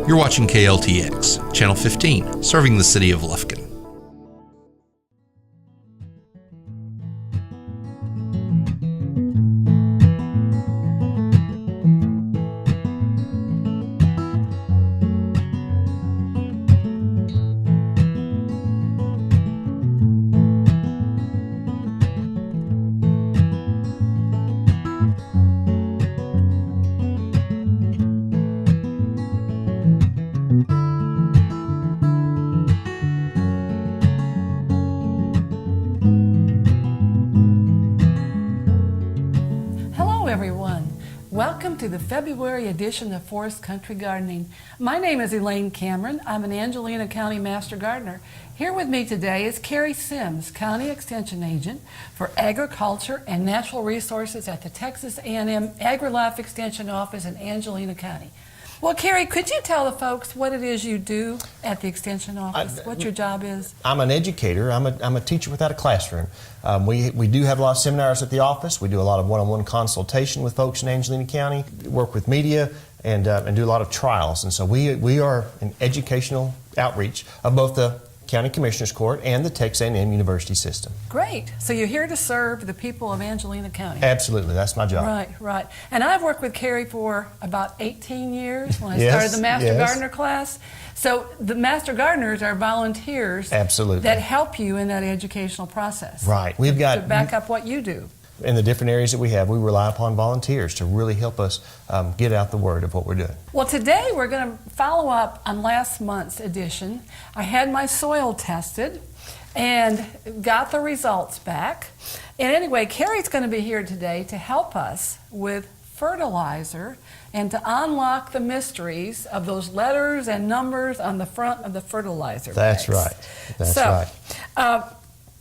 You're watching KLTX, Channel 15, serving the city of Lufkin. Welcome to the February edition of Forest Country Gardening. My name is Elaine Cameron. I'm an Angelina County Master Gardener. Here with me today is Carrie Sims, County Extension Agent for Agriculture and Natural Resources at the Texas A&M Agrilife Extension Office in Angelina County. Well, Carrie, could you tell the folks what it is you do at the Extension Office, what your job is? I'm an educator. I'm a teacher without a classroom. We do have a lot of seminars at the office. We do a lot of one-on-one consultation with folks in Angelina County, work with media, and do a lot of trials. And so we are an educational outreach of both the County Commissioners Court and the Texas A&M University system. Great. So you're here to serve the people of Angelina County. Absolutely. That's my job. Right. And I've worked with Carrie for about 18 years when I started the Master Gardener class. So the Master Gardeners are volunteers that help you in that educational process. Right. We've got to back up what you do. In the different areas that we have, we rely upon volunteers to really help us get out the word of what we're doing. Well, today we're going to follow up on last month's edition. I had my soil tested and got the results back. And anyway, Carrie's going to be here today to help us with fertilizer and to unlock the mysteries of those letters and numbers on the front of the fertilizer bags. That's right. That's right.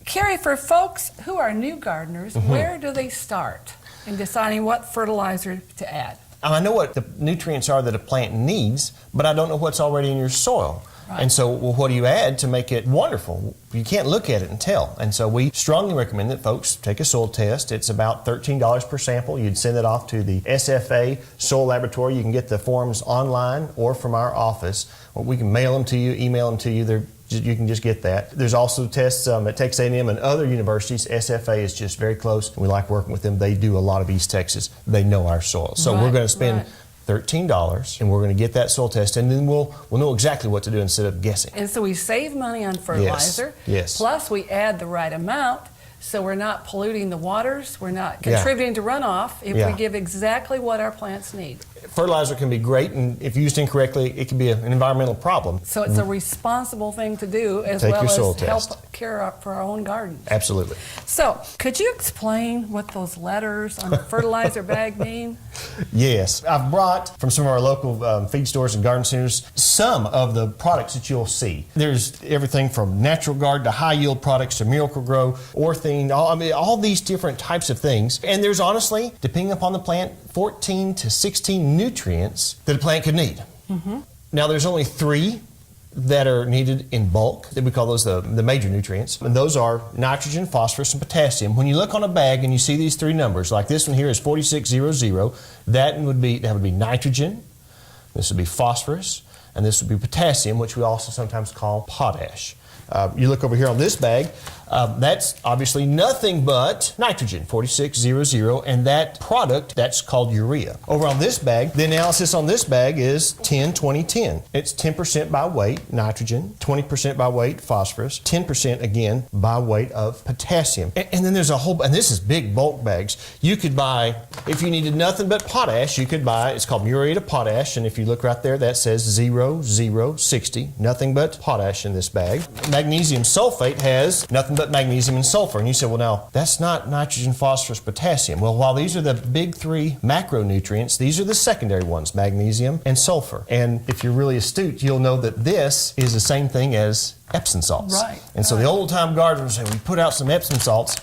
Carrie, for folks who are new gardeners, where do they start in deciding what fertilizer to add? I know what the nutrients are that a plant needs, but I don't know what's already in your soil. Right. And so, what do you add to make it wonderful? You can't look at it and tell. And so we strongly recommend that folks take a soil test. It's about $13 per sample. You'd send it off to the SFA Soil Laboratory. You can get the forms online or from our office. We can mail them to you, email them to you. You can just get that. There's also tests at Texas A&M and other universities. SFA is just very close. We like working with them. They do a lot of East Texas. They know our soil. So we're going to spend $13 and we're going to get that soil test, and then we'll know exactly what to do instead of guessing. And so we save money on fertilizer. Yes. Plus we add the right amount, so we're not polluting the waters. We're not contributing to runoff if we give exactly what our plants need. Fertilizer can be great, and if used incorrectly, it can be an environmental problem. So it's a responsible thing to do as well as help care for our own gardens. Absolutely. So, could you explain what those letters on the fertilizer bag mean? Yes. I've brought from some of our local feed stores and garden centers some of the products that you'll see. There's everything from Natural Guard to high yield products to Miracle Grow, Orthene, all these different types of things. And there's honestly, depending upon the plant, 14 to 16 nutrients that a plant could need. Now there's only 3 that are needed in bulk. We call those the major nutrients. And those are nitrogen, phosphorus, and potassium. When you look on a bag and you see these 3 numbers, like this one here is 4600, that would be nitrogen, this would be phosphorus, and this would be potassium, which we also sometimes call potash. You look over here on this bag, that's obviously nothing but nitrogen, 4600, and that product, that's called urea. Over on this bag, the analysis on this bag is 10, 20, 10. It's 10% by weight nitrogen, 20% by weight phosphorus, 10% again by weight of potassium. And then there's a whole, and this is big bulk bags. You could buy, if you needed nothing but potash, you could buy, it's called muriate of potash, and if you look right there, that says 0060, nothing but potash in this bag. Magnesium sulfate has nothing but magnesium and sulfur. And you say, well, now, that's not nitrogen, phosphorus, potassium. Well, while these are the big 3 macronutrients, these are the secondary ones, magnesium and sulfur. And if you're really astute, you'll know that this is the same thing as Epsom salts. Right. And so the old-time gardeners say, we put out some Epsom salts,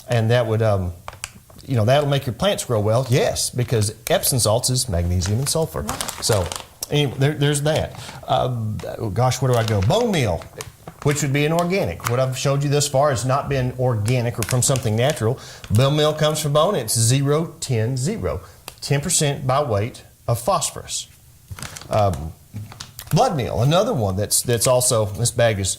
and that would, that'll make your plants grow well. Yes, because Epsom salts is magnesium and sulfur. Right. So anyway, there's that. Gosh, where do I go? Bone meal, which would be an organic. What I've showed you thus far has not been organic or from something natural. Bone meal comes from bone. It's 0, 10, 0. 10% by weight of phosphorus. Blood meal, another one that's also, this bag is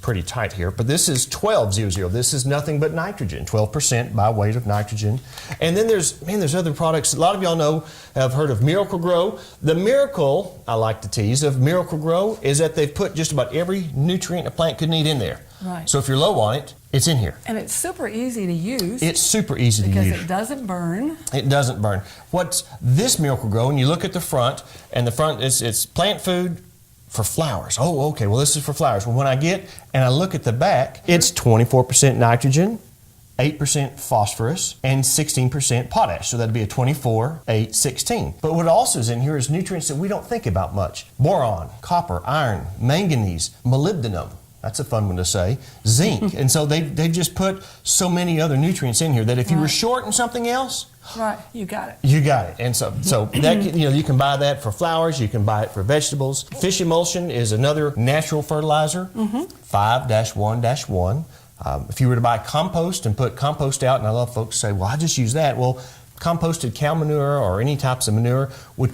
pretty tight here, but this is 1200. This is nothing but nitrogen, 12% by weight of nitrogen. And then there's other products. A lot of y'all know, have heard of Miracle Grow. The miracle, I like to tease, of Miracle Grow is that they've put just about every nutrient a plant could need in there. Right. So if you're low on it, it's in here. And it's super easy to use. It's super easy to use. Because it doesn't burn. It doesn't burn. What's this Miracle Grow, and you look at the front, and the front it's plant food for flowers. Oh, okay, well this is for flowers. Well, when I get and I look at the back, it's 24% nitrogen, 8% phosphorus, and 16% potash. So that'd be a 24, 8, 16. But what also is in here is nutrients that we don't think about much. Boron, copper, iron, manganese, molybdenum. That's a fun one to say. Zinc. And so they've just put so many other nutrients in here that if you were short in something else, right, you got it. you got it. And so that you can buy that for flowers, you can buy it for vegetables. Fish emulsion is another natural fertilizer, 5-1-1. If you were to buy compost and put compost out, and I love folks say, well, I just use that. Well, composted cow manure or any types of manure would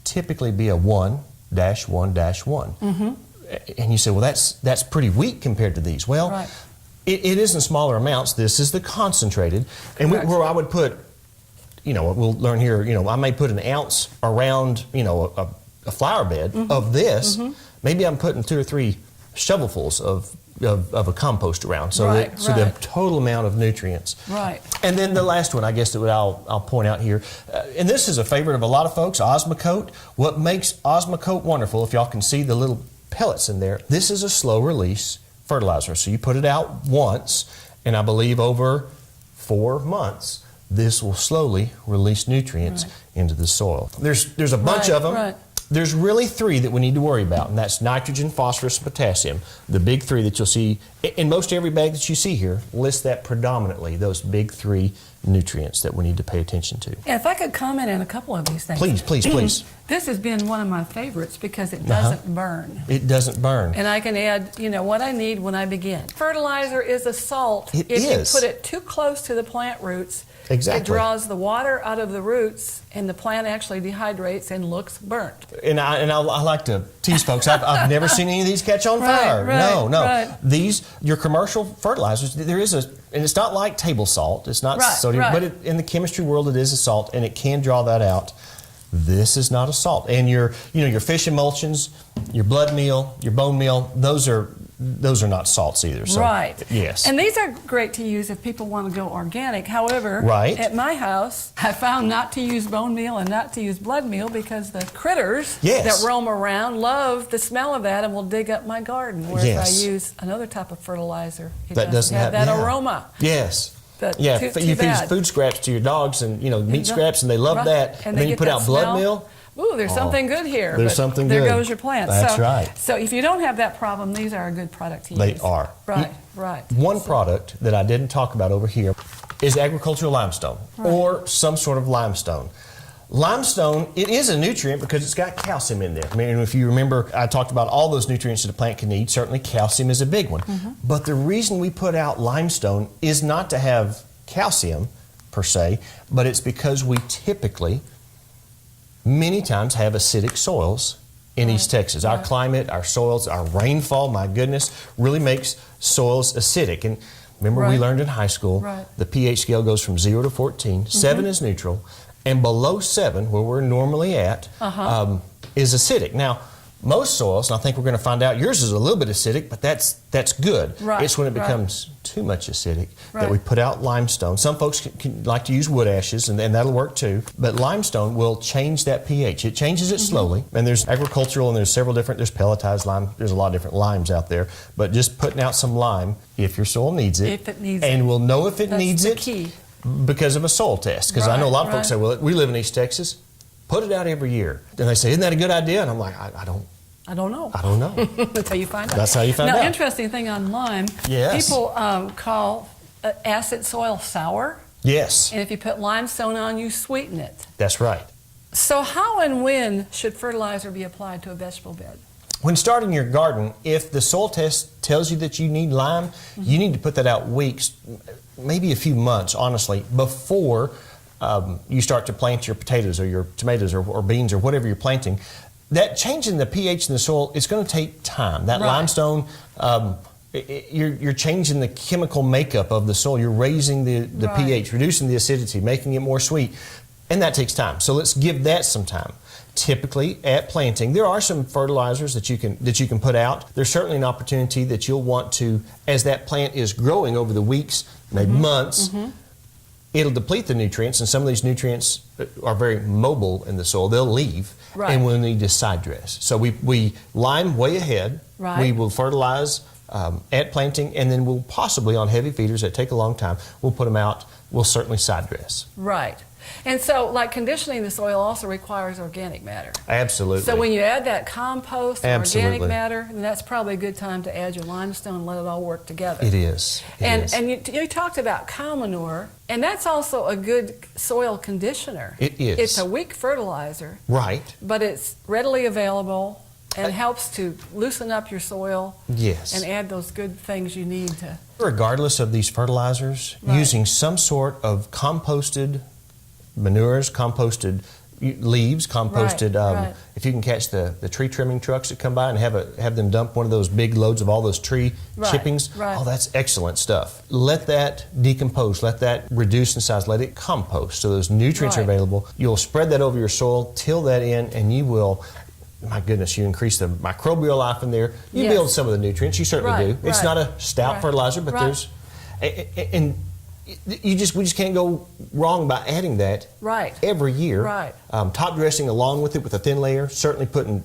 typically be a 1-1-1. And you say, well, that's pretty weak compared to these. Well, right. it is in smaller amounts. This is the concentrated. And where I would put, we'll learn here, I may put an ounce around, a flower bed of this. Maybe I'm putting 2 or 3 shovelfuls of a compost around. So, the total amount of nutrients. Right. And then the last one, I guess, that I'll point out here, and this is a favorite of a lot of folks, Osmocote. What makes Osmocote wonderful, if y'all can see the little pellets in there, this is a slow release fertilizer. So you put it out once, and I believe over 4 months, this will slowly release nutrients into the soil. There's a bunch of them. Right. There's really 3 that we need to worry about, and that's nitrogen, phosphorus, and potassium. The big 3 that you'll see in most every bag that you see here lists that predominantly, those big 3 nutrients that we need to pay attention to. And if I could comment on a couple of these things. Please. This has been one of my favorites because it doesn't burn. It doesn't burn. And I can add, what I need when I begin. Fertilizer is a salt. If you put it too close to the plant roots, exactly. It draws the water out of the roots, and the plant actually dehydrates and looks burnt. And I like to tease folks. I've never seen any of these catch on fire. No. Right. These, your commercial fertilizers, and it's not like table salt. It's not sodium, but in the chemistry world, it is a salt, and it can draw that out. This is not a salt. And your fish emulsions, your blood meal, your bone meal, those are not salts either. So, right. Yes. And these are great to use if people want to go organic. However, at my house, I found not to use bone meal and not to use blood meal because the critters that roam around love the smell of that and will dig up my garden. Whereas I use another type of fertilizer, it doesn't have that aroma. Yes. You feed food scraps to your dogs and meat scraps, and they love that. And then you put out blood meal. Ooh, there's something good here. There's something good. There goes your plant. That's right. So if you don't have that problem, these are a good product to use. They are. Right. One product that I didn't talk about over here is agricultural limestone or some sort of limestone. Limestone, it is a nutrient because it's got calcium in there. I mean, if you remember, I talked about all those nutrients that a plant can need. Certainly calcium is a big one. But the reason we put out limestone is not to have calcium per se, but it's because we typically many times have acidic soils in East Texas. Our climate, our soils, our rainfall, my goodness, really makes soils acidic. And remember we learned in high school, the pH scale goes from 0 to 14. 7 is neutral, and below 7, where we're normally at, is acidic. Now, most soils, and I think we're going to find out, yours is a little bit acidic, but that's good. It's when it becomes too much acidic that we put out limestone. Some folks can like to use wood ashes, and that'll work too. But limestone will change that pH. It changes it slowly. And there's agricultural, and there's several different, there's pelletized lime. There's a lot of different limes out there. But just putting out some lime, if your soil needs it. If it needs and it. we'll know if it needs That's it the key. because of a soil test. Because I know a lot of folks say, well, we live in East Texas. Put it out every year. And they say, isn't that a good idea? And I'm like, I don't know. That's how you find out. That's how you find out. Now, interesting thing on lime, people call acid soil sour. Yes. And if you put limestone on, you sweeten it. That's right. So how and when should fertilizer be applied to a vegetable bed? When starting your garden, if the soil test tells you that you need lime, you need to put that out weeks, maybe a few months, honestly, before you start to plant your potatoes or your tomatoes or beans or whatever you're planting. that change in the pH in the soil, it's going to take time. That Right. limestone, you're changing the chemical makeup of the soil. You're raising the Right. pH, reducing the acidity, making it more sweet, and that takes time. So let's give that some time. Typically, at planting, there are some fertilizers that you can put out. There's certainly an opportunity that you'll want to, as that plant is growing over the weeks, maybe months, it'll deplete the nutrients, and some of these nutrients are very mobile in the soil. They'll leave, Right. and we'll need to side dress. So we lime way ahead. Right. We will fertilize at planting, and then we'll possibly, on heavy feeders that take a long time, we'll put them out. We'll certainly side dress. Right. And so, like, conditioning the soil also requires organic matter. Absolutely. So when you add that compost or organic Absolutely. matter, then that's probably a good time to add your limestone and let it all work together. It is. It is. And you talked about cow manure, and that's also a good soil conditioner. It is. It's a weak fertilizer, Right. but it's readily available and helps to loosen up your soil Yes. and add those good things you need to. Regardless of these fertilizers, Right. using some sort of composted manures, composted leaves, composted. Right. If you can catch the tree trimming trucks that come by and have them dump one of those big loads of all those tree Right, chippings, right. oh, that's excellent stuff. Let that decompose. Let that reduce in size. Let it compost so those nutrients are Right. available. You'll spread that over your soil, till that in, and you will. My goodness, you increase the microbial life in there. You Yes. build some of the nutrients. You certainly Right, do. It's right. not a stout Right, fertilizer, but right. there's, and we just can't go wrong by adding that Right. every year. Right. Top dressing along with it with a thin layer. Certainly putting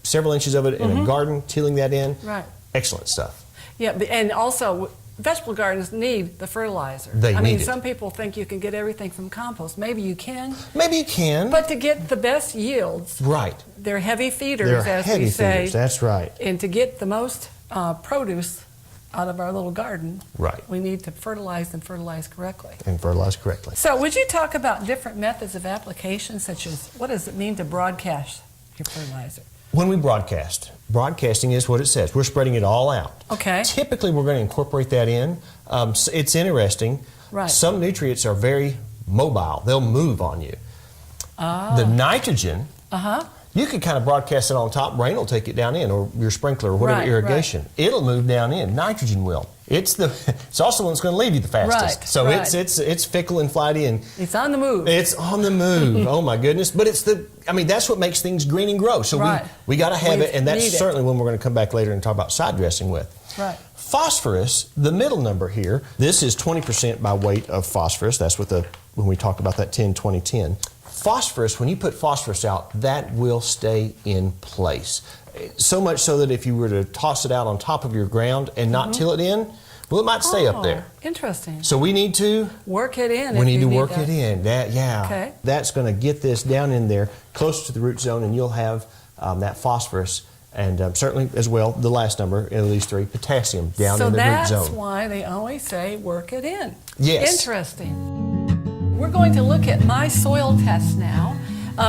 several inches of it in a garden, tilling that in. Right. Excellent stuff. Yeah, and also vegetable gardens need the fertilizer. They I mean, need it. some people think you can get everything from compost. Maybe you can, Maybe you can. but to get the best yields, right. they're heavy feeders, They're as heavy we say. feeders. That's right. And to get the most produce out of our little garden, Right. we need to fertilize and fertilize correctly. And fertilize correctly. So would you talk about different methods of application, such as what does it mean to broadcast your fertilizer? When we broadcasting is what it says. We're spreading it all out. Okay. Typically, we're going to incorporate that in. It's interesting. Right. Some nutrients are very mobile. They'll move on you. The nitrogen, you can kind of broadcast it on top. Rain will take it down in, or your sprinkler, or whatever Right, irrigation. It'll move down in. Nitrogen will. It's also one that's going to leave you the fastest. Right, So right. it's fickle and flighty, and It's on the move. it's on the move. Oh my goodness! But that's what makes things green and grow. So Right. we got to have We it, and that's need it. certainly when we're going to come back later and talk about side dressing with. Right. Phosphorus, the middle number here, this is 20% by weight of phosphorus. That's what when we talk about that 10-20-10. Phosphorus, when you put phosphorus out, that will stay in place. So much so that if you were to toss it out on top of your ground and not till it in, well, it might stay up there. Interesting. So we need to Work it in. we if need you to work that. it in. Okay. That's going to get this down in there, close to the root zone, and you'll have that phosphorus, and certainly as well the last number, at least 3, potassium down in the root zone. So that's why they always say work it in. Yes. Interesting. We're going to look at my soil test now.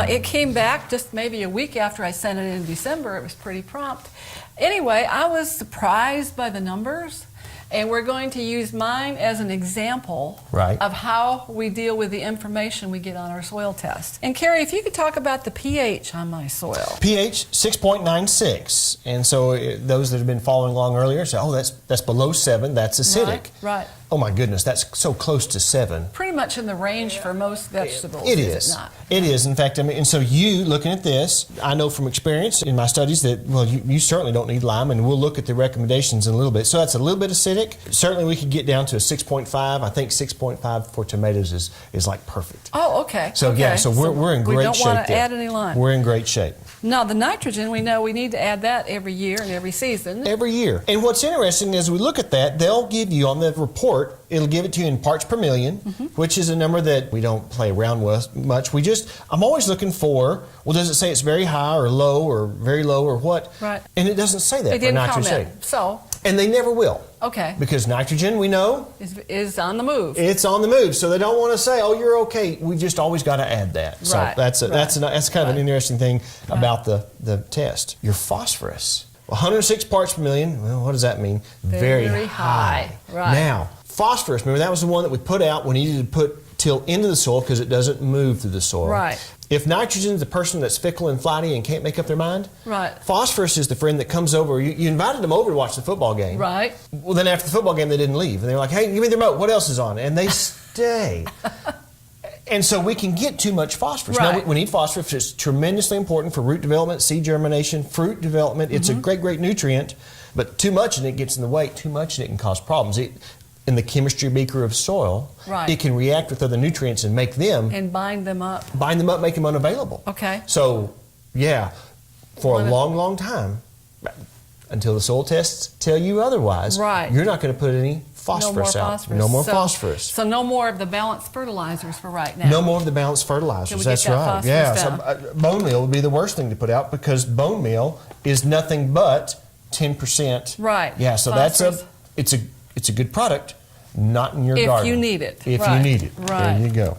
It came back just maybe a week after I sent it in December. It was pretty prompt. Anyway, I was surprised by the numbers. And we're going to use mine as an example Right. of how we deal with the information we get on our soil test. And Carrie, if you could talk about the pH on my soil. pH 6.96, and so those that have been following along earlier say, "Oh, that's below 7. That's acidic." Right. Oh my goodness, that's so close to 7. Pretty much in the range for most vegetables. It is is. it not? It is. In fact, I mean, and so you looking at this, I know from experience in my studies that you certainly don't need lime, and we'll look at the recommendations in a little bit. So that's a little bit acidic. Certainly, we could get down to a 6.5. I think 6.5 for tomatoes is like perfect. Oh, okay. So okay. yeah, so we're in great shape. We don't want to there. add any lime. We're in great shape. Now, the nitrogen, we know we need to add that every year and every season. Every year. And what's interesting is we look at that, they'll give you on the report, it'll give it to you in parts per million, which is a number that we don't play around with much. I'm always looking for, well, does it say it's very high or low or very low or what? Right. And it doesn't say that They for didn't nitrogen. comment. So, And they never will. okay, Because nitrogen, we know, is on the move. it's on the move. So they don't want to say, oh, you're okay. We just always got to add that. So Right, that's kind of an interesting thing Right. about the test. Your phosphorus, 106 parts per million. Well, what does that mean? Very high. Right. Now, phosphorus, remember that was the one that we put out. We needed to put till into the soil because it doesn't move through the soil. Right. If nitrogen is the person that's fickle and flighty and can't make up their mind, Right. phosphorus is the friend that comes over. You invited them over to watch the football game. Right. Well, then after the football game, they didn't leave. And they were like, hey, give me the remote. What else is on? And they stay. And so we can get too much phosphorus. Right. Now, we need phosphorus. It's tremendously important for root development, seed germination, fruit development. It's a great, great nutrient. But too much in it gets in the way. Too much in it can cause problems. In the chemistry beaker of soil, Right. it can react with other nutrients and make them, And bind them up. make them unavailable. Okay. So, yeah, for a long, long time, until the soil tests tell you otherwise, Right. you're not going to put any phosphorus no more out. phosphorus. No more So- phosphorus. So no more of the balanced fertilizers for right now. No more of the balanced fertilizers. Can we That's get that right. phosphorus Yeah. down? So, bone meal would be the worst thing to put out because bone meal is nothing but 10%. Right. Yeah. So Phosphorus. it's a good product, not in your If garden. you need it. If Right. you need it. Right. There you go.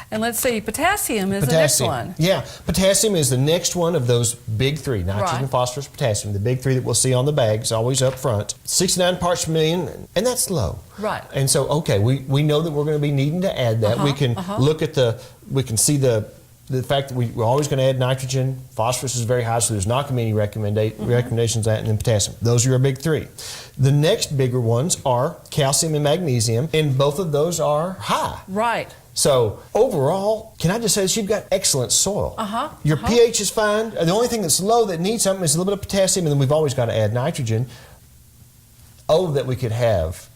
And let's see, potassium is the next one. Yeah, potassium is the next one of those big three: nitrogen, Right. phosphorus, potassium. The big three that we'll see on the bags, always up front. 69 parts per million, and that's low. Right. And so, okay, we know that we're going to be needing to add that. We can look at we can see the fact that we're always going to add nitrogen. Phosphorus is very high, so there's not going to be any recommendations on that, and then potassium. Those are your big three. The next bigger ones are calcium and magnesium, and both of those are high. Right. So overall, can I just say that you've got excellent soil? Your pH is fine. The only thing that's low that needs something is a little bit of potassium, and then we've always got to add nitrogen. Oh, that we could have.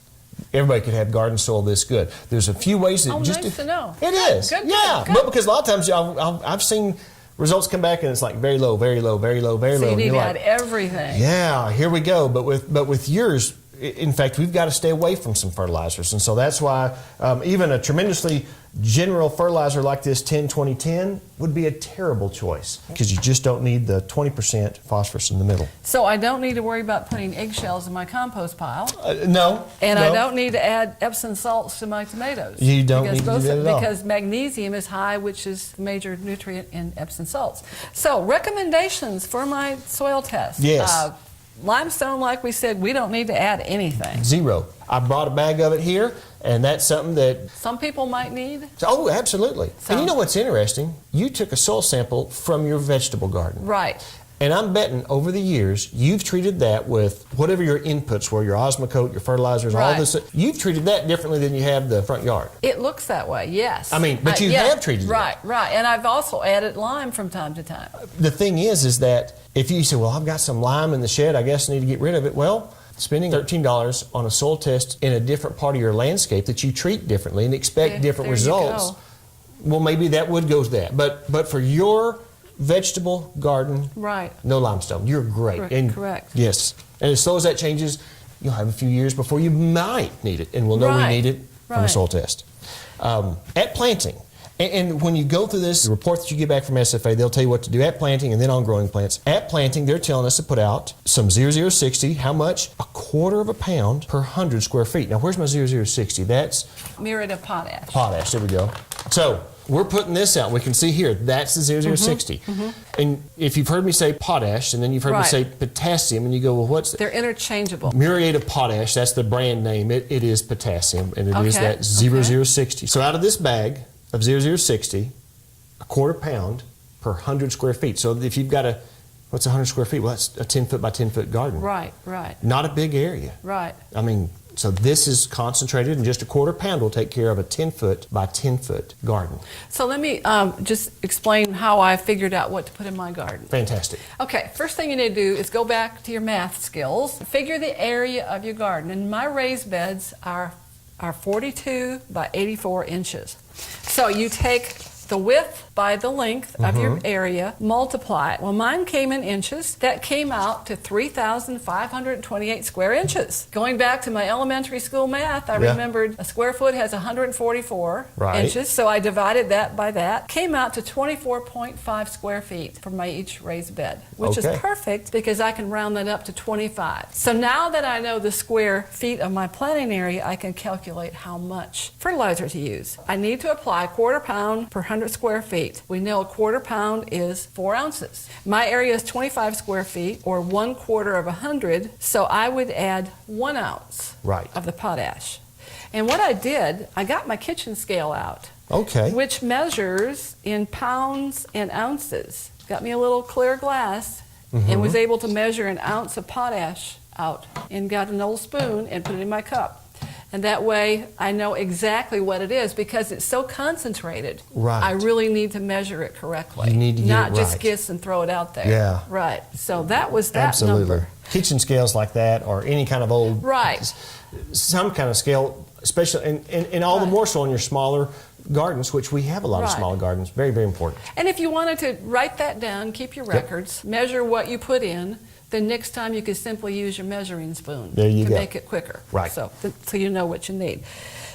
Everybody could have garden soil this good. There's a few ways that Nice to know. It is. Good, yeah, good. but because a lot of times I've seen results come back and it's like very low, very low, very low, very So low. you and need you're to like, add everything. yeah, here we go. But with yours, in fact, we've got to stay away from some fertilizers. And so that's why even a tremendously general fertilizer like this 10-20-10 would be a terrible choice because you just don't need the 20% phosphorus in the middle. So I don't need to worry about putting eggshells in my compost pile. No. And no. I don't need to add Epsom salts to my tomatoes. You don't because need to do that at all. Because magnesium is high, which is a major nutrient in Epsom salts. So recommendations for my soil test. Yes. Limestone, like we said, we don't need to add anything. Zero. I brought a bag of it here, and that's something that... Some people might need. Oh, absolutely. So- And you know what's interesting? You took a soil sample from your vegetable garden. Right. And I'm betting over the years, you've treated that with whatever your inputs were, your Osmocote, your fertilizers, all Right. this. You've treated that differently than you have the front yard. It looks that way, yes. I mean, but you have treated it. Right, right. And I've also added lime from time to time. The thing is that if you say, well, I've got some lime in the shed, I guess I need to get rid of it. Well, spending $13 on a soil test in a different part of your landscape that you treat differently and expect different There you results, go. well, maybe that would go to that. But for your vegetable garden, Right. no limestone. You're great. Correct. Yes. And as slow as that changes, you'll have a few years before you might need it, and we'll know we Right. need it from a Right. soil test. At planting, and when you go through this, the report that you get back from SFA, they'll tell you what to do at planting and then on growing plants. At planting, they're telling us to put out some 0060. How much? A quarter of a pound per 100 square feet. Now, where's my 0060? That's Muriate of potash. potash. There we go. So we're putting this out. We can see here, that's the 0060. And if you've heard me say potash, and then you've heard me Right. say potassium, and you go, well, what's that? They're interchangeable. Muriate of potash, that's the brand name. It is potassium, and it is Okay, that 0060. So out of this bag of 0060, a quarter pound per 100 square feet. So if you've got what's 100 square feet? Well, that's a 10-foot by 10-foot garden. Right, right, Not a big area. right. I mean, so this is concentrated, and just a quarter pound will take care of a 10-foot by 10-foot garden. So let me just explain how I figured out what to put in my garden. Fantastic. Okay, first thing you need to do is go back to your math skills. Figure the area of your garden. And my raised beds are 42 by 84 inches. So you take the width by the length of your area, multiply it. Well, mine came in inches. That came out to 3,528 square inches. Going back to my elementary school math, I remembered a square foot has 144 Right. inches, so I divided that by that. Came out to 24.5 square feet for my each raised bed, which is Okay. perfect because I can round that up to 25. So now that I know the square feet of my planting area, I can calculate how much fertilizer to use. I need to apply a quarter pound per 100 square feet. We know a quarter pound is 4 ounces. My area is 25 square feet, or 1/4 of 100, so I would add 1 ounce Right. of the potash. And what I did, I got my kitchen scale out. Okay. which measures in pounds and ounces. Got me a little clear glass and was able to measure an ounce of potash out, and got an old spoon and put it in my cup. And that way I know exactly what it is, because it's so concentrated. Right. I really need to measure it correctly. You need to get not it just right. guess and throw it out there. Yeah. Right. So that was that Absolutely. number. Kitchen scales like that, or any kind of old, Right. some kind of scale, especially, and all the more so in your smaller gardens, which we have a lot of Right. smaller gardens. Very, very important. And if you wanted to write that down, keep your records, measure what you put in, then next time you could simply use your measuring spoon There you to go. make it quicker. Right. So you know what you need.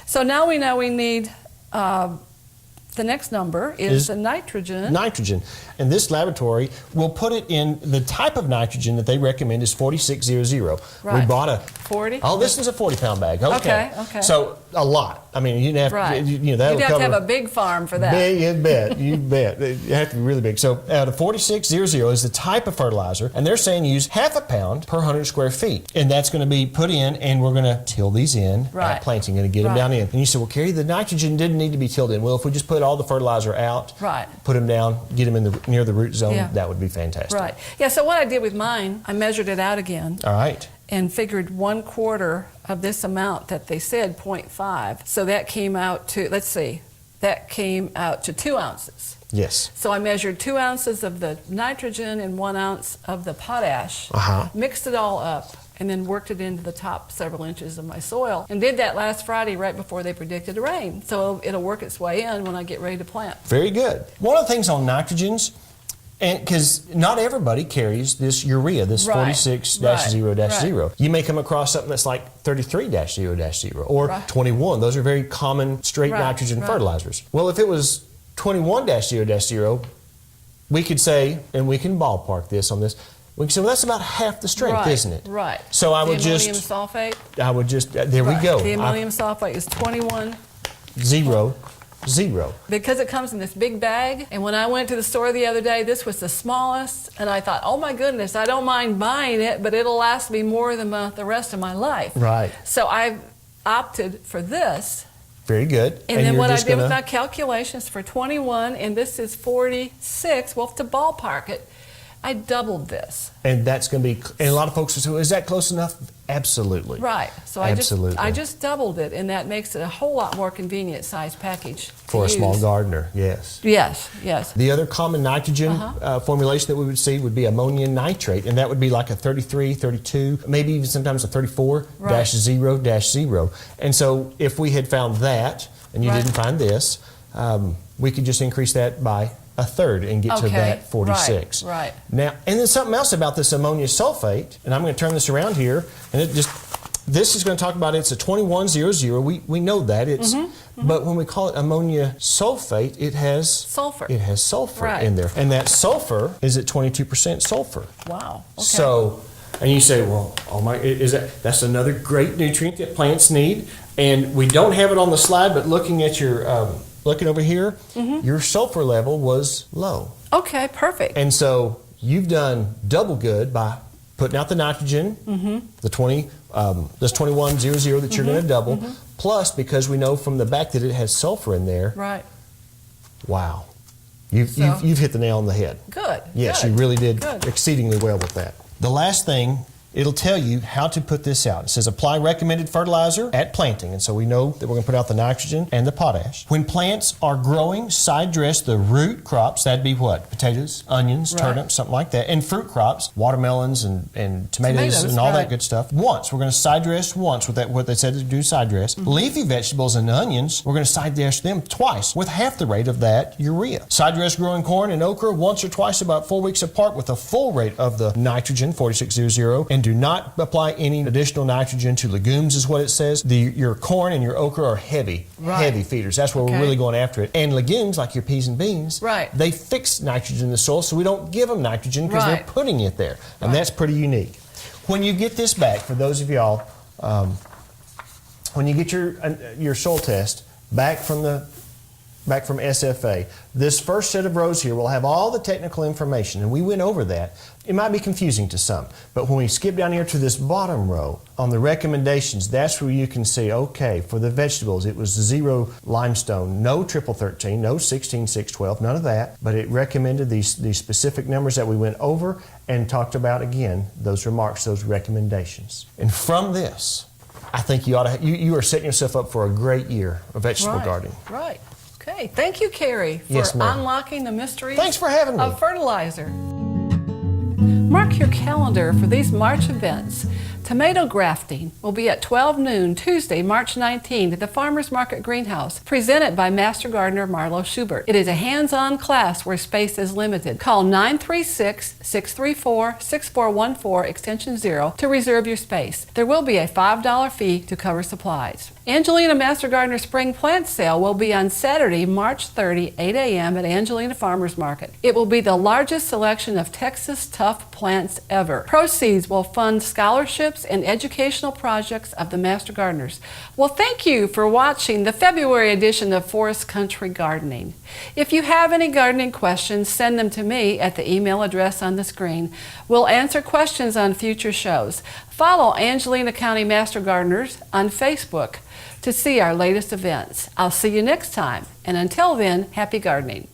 So now we know we need, the next number is the nitrogen. Nitrogen. And this laboratory will put it in the type of nitrogen that they recommend is 4600. Right. We bought a 40? Oh, this is a 40-pound bag. Okay. Okay. So a lot. I mean, you'd have Right. to, that'll You'd have cover to have a big farm for that. Big, you bet. You bet. You have to be really big. So the 4600 is the type of fertilizer, and they're saying use half a pound per 100 square feet. And that's going to be put in, and we're going to till these in Right. at planting, going to get them Right. down in. And you say, well, Carrie, the nitrogen didn't need to be tilled in. Well, if we just put all the fertilizer out, Right. put them down, get them in near the root zone, Yeah. that would be fantastic. Right. Yeah, so what I did with mine, I measured it out again All right. and figured 1/4 of this amount that they said, 0.5. So that came out to, let's see, that came out to 2 ounces. Yes. So I measured 2 ounces of the nitrogen and 1 ounce of the potash, mixed it all up, and then worked it into the top several inches of my soil. And did that last Friday right before they predicted a rain. So it'll work its way in when I get ready to plant. Very good. One of the things on nitrogens, and because not everybody carries this urea, this Right. 46-0-0. You may come across something that's like 33-0-0 or Right. 21. Those are very common straight Right, nitrogen right. fertilizers. Well, if it was 21-0-0, we could say, and we can ballpark this on this, we can say, well, that's about half the strength, Right, isn't it? Right. So I would the just, ammonium sulfate. there we Right. go. The ammonium sulfate is 21. 0-0. Because it comes in this big bag, and when I went to the store the other day, this was the smallest, and I thought, oh my goodness, I don't mind buying it, but it'll last me more than the rest of my life. Right. So I opted for this, Very good. and then you're what I just did with gonna- my calculations for 21, and this is 46, well, to ballpark it, I doubled this. And that's going to be, and a lot of folks will say, well, is that close enough? Absolutely. Right. So Absolutely. I just doubled it, and that makes it a whole lot more convenient size package For a to small use. gardener, yes. Yes, yes. The other common nitrogen formulation that we would see would be ammonium nitrate, and that would be like a 33, 32, maybe even sometimes a 34-0-0. And so if we had found that, and you Right. didn't find this, we could just increase that by a third and get to Okay, that 46. right. Now, and then something else about this ammonia sulfate, and I'm going to turn this around here, and this is going to talk about it's a 21-0-0. We know that it's, but when we call it ammonia sulfate, it has Sulfur. It has sulfur Right. in there, and that sulfur is at 22% sulfur. Wow. Okay. So, and you say, well, oh my, that's another great nutrient that plants need, and we don't have it on the slide, but looking at your looking over here, your sulfur level was low. Okay, perfect. And so you've done double good by putting out the nitrogen, the 21-0-0 that you're going to double, plus because we know from the back that it has sulfur in there. Right. Wow, you've hit the nail on the head. Good. Yes, good, you really did Good. exceedingly well with that. The last thing, it'll tell you how to put this out. It says apply recommended fertilizer at planting. And so we know that we're going to put out the nitrogen and the potash. When plants are growing, side dress the root crops. That'd be what? Potatoes, onions, Right. turnips, something like that. And fruit crops, watermelons and tomatoes and all right. that good stuff. Once. We're going to side dress once with that, what they said to do side dress. Leafy vegetables and onions, we're going to side dress them twice with half the rate of that urea. Side dress growing corn and okra once or twice about 4 weeks apart with a full rate of the nitrogen, 46-0, and do not apply any additional nitrogen to legumes is what it says. Your corn and your okra are heavy feeders. That's where we're really going after it. And legumes, like your peas and beans, Right. they fix nitrogen in the soil, so we don't give them nitrogen because they're Right. putting it there. And that's pretty unique. When you get this back, for those of y'all, when you get your soil test back from the back from SFA. This first set of rows here will have all the technical information, and we went over that. It might be confusing to some, but when we skip down here to this bottom row, on the recommendations, that's where you can see, okay, for the vegetables, it was 0 limestone, no triple 13, no 16, 6, 12, none of that, but it recommended these specific numbers that we went over and talked about again, those remarks, those recommendations. And from this, I think you are setting yourself up for a great year of vegetable gardening. Right. Okay. Thank you, Carrie, for Yes, ma'am. unlocking the mysteries Thanks for having me. of fertilizer. Mark your calendar for these March events. Tomato grafting will be at 12 noon Tuesday, March 19th at the Farmers Market Greenhouse, presented by Master Gardener Marlo Schubert. It is a hands-on class where space is limited. Call 936-634-6414 extension 0 to reserve your space. There will be a $5 fee to cover supplies. Angelina Master Gardener Spring Plant Sale will be on Saturday, March 30, 8 a.m. at Angelina Farmers Market. It will be the largest selection of Texas tough plants ever. Proceeds will fund scholarships and educational projects of the Master Gardeners. Well, thank you for watching the February edition of Forest Country Gardening. If you have any gardening questions, send them to me at the email address on the screen. We'll answer questions on future shows. Follow Angelina County Master Gardeners on Facebook to see our latest events. I'll see you next time, and until then, happy gardening.